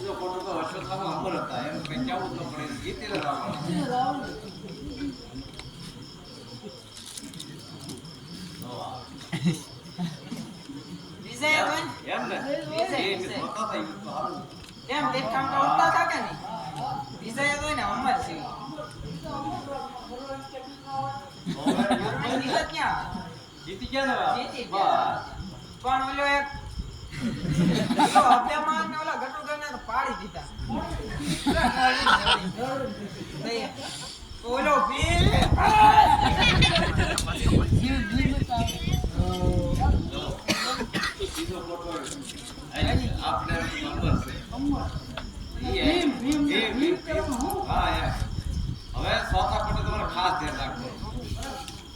બીજો ફોટો તો અશ્વત્થામાં અમર હતા એમ કઈ કેવું ન પડે જીતીને રાવણ વિજય કોણ એમ ને વિજય એ હોતા હતા એ તો હારું એમ દેખામ તો ઉડતા હતા કે નહીં વિજય તો ને અમર છે જીત ક્યાં જીતી ગયા ને જીતી ગયા પણ ઓલો એક તો અભ્યમાન ને ઓલા ગટુગરને તો પાડી દીધા નહીં ઓલો ભીલ બીજો ફોટો આપણે અમર છે ભીમ હા યાર હવે ચોથા ફોટો તમારે ખાસ ધ્યાન રાખવું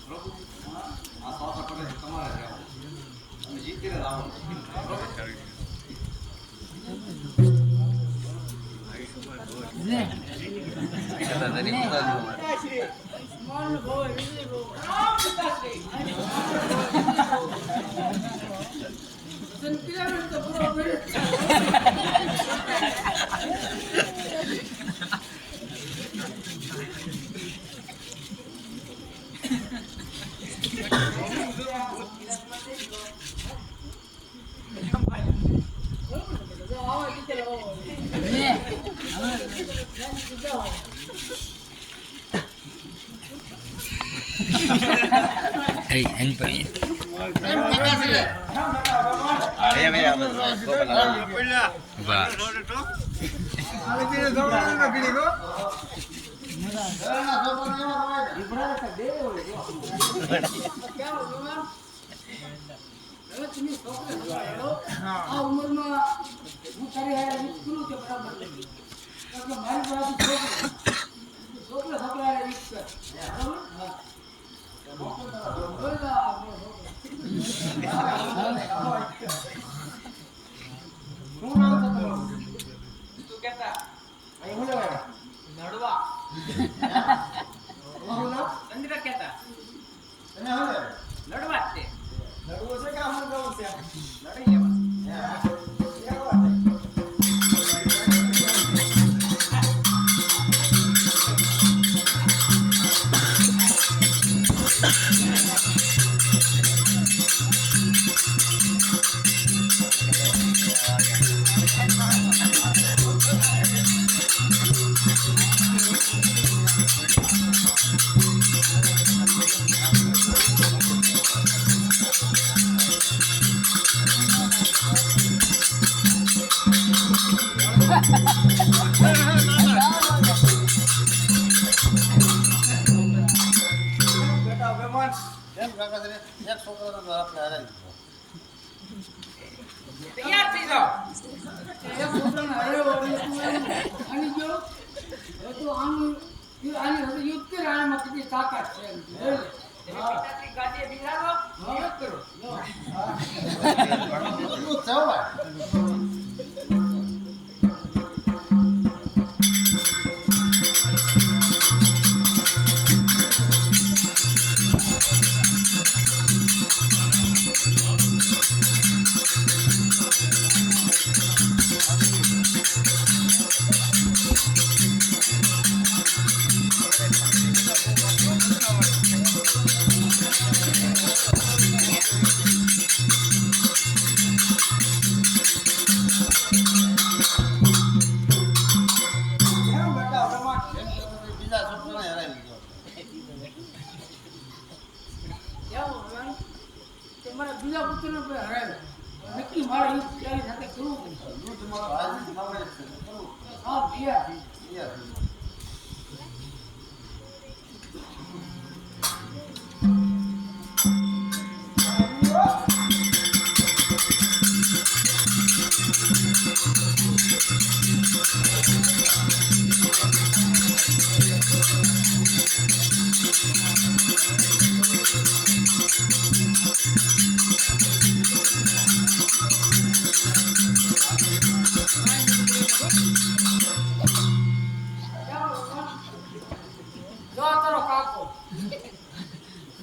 બરોબર આ ચોથા ફોટો તમારે રહેવું અને જીતીને લાવવાનું બરોબર Hey, anybody? આ ઉંમરમાં હું તારી હારે રીત કરું કે બરાબર નથી એટલે મારી પાસે છોકરા હારે રીત કર તું કેતા અહીં હું લેવા નડવા હું ના ચંદ્ર કેતા તને હું લેવા નડવા જ તે નડવું છે કે આમ જવું છે લડી લેવા તૈયાર થઈ જાઓ એક છોકરાને હરાવ્યો આની જો એ તો આનું આની હવે યુદ્ધ કરે આમાં કેટલી તાકાત છે એમ પિતાશ્રી ગાદીએ બિરાજો હવે કરો તમારા બીજા પુત્રને હરાવ્યો નક્કી મારે યુદ્ધ ત્યારે સાથે કરવું પડશે હા ભૈયા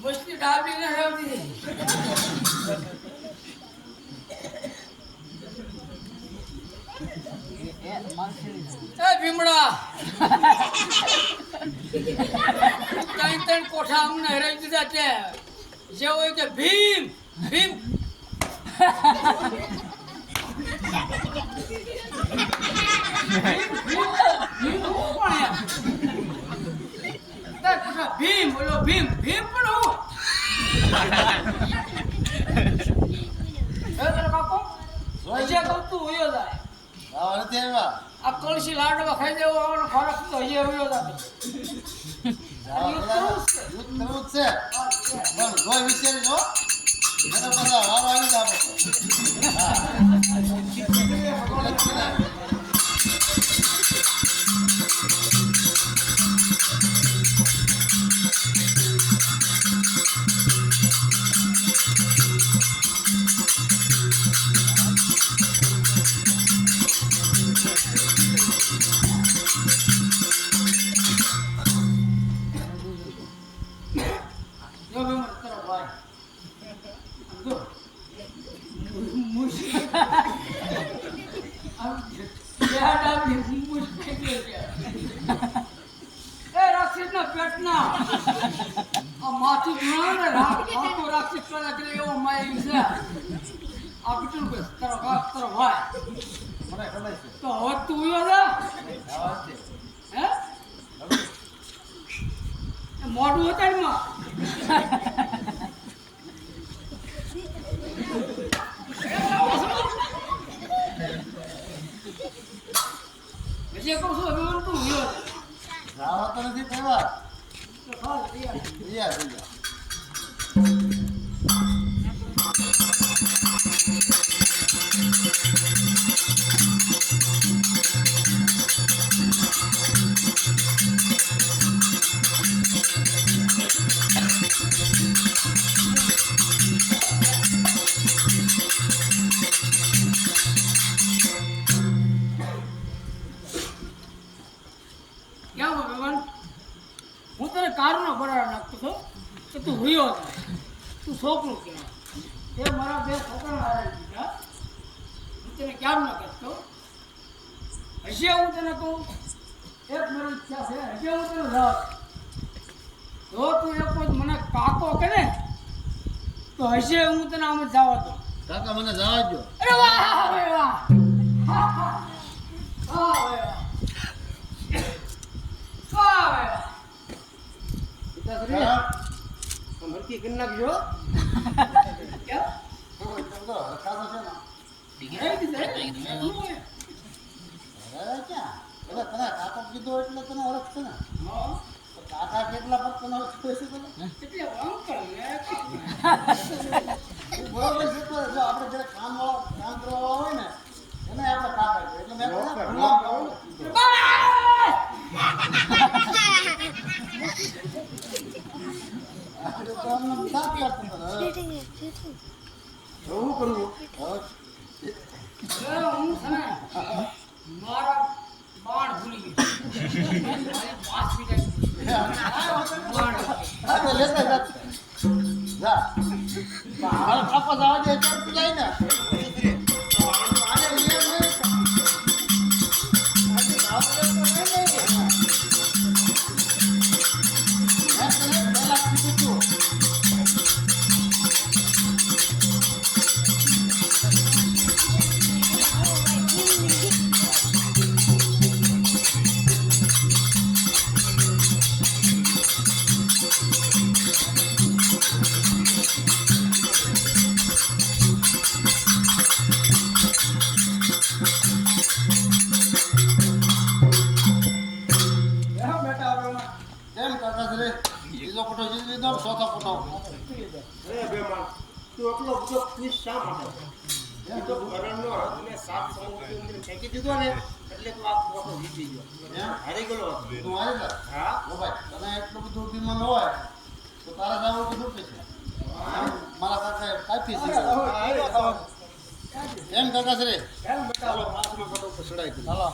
મસ્તી ડાબી ને હેવતી એ ભીમડા ત્રણ કોઠા અમને હરાવી દીધા છે જે હોય કે ભીમ ભીમ ભીમ બોલો ભીમ ભીમ પણ હું બાપુ હજે કહું તું હોયો જાય આ કળશી લાડવા ખાઈ દેવો આવવાનો ખોરાક તો હજે હોયો જાય તો હવે તું હે મોઢું હતા હજી કહું છું હવે તું નથી કહેવા હું તને કારનો બરાબર નાખતો હતો કે તું હુયો તું છોકરું કહેવાય એ મારા બે છોકરા હારાઈ દીધા હું તને ક્યાં ન કહેતો હજી હું તને કહું એક મારી ઈચ્છા છે હજી હું તને રાહ જો તું એક વખત મને કાકો કે ને તો હજી હું તને આમ જવા દઉં કાકા મને જવા દો અરે વાહ વાહ વાહ મરકી કરી નાખજો કાકો કીધો એટલે તને ઓળખ છે ને કાકા કેટલા પર તને ઓળખ બરોબર છે તો જો આપણે જયારે કામ કરવા હોય ને એને આપણે કાકા કહીએ. એટલે મેં શું કરવું હું છે ને મારા બાણ ભૂલી ગયો કાપા જવા દે જાય ને ચોથા ફોટો તું એટલો બધો ખુશ શા માટે તો કરણનો હાથને સાત સમુદ્રની અંદર ફેંકી દીધો ને એટલે તું આ ફોટો જીતી ગયો હારી ગયો તું હારી જા. હા ઓ ભાઈ તને એટલું બધું અભિમાન હોય તો તારા જવું તો દુઃખ છે. મારા કાકા કાપી છે એમ કાકા શ્રી એમ બતાવો પાંચનો ફોટો ઉપર ચડાવી દીધો ચાલો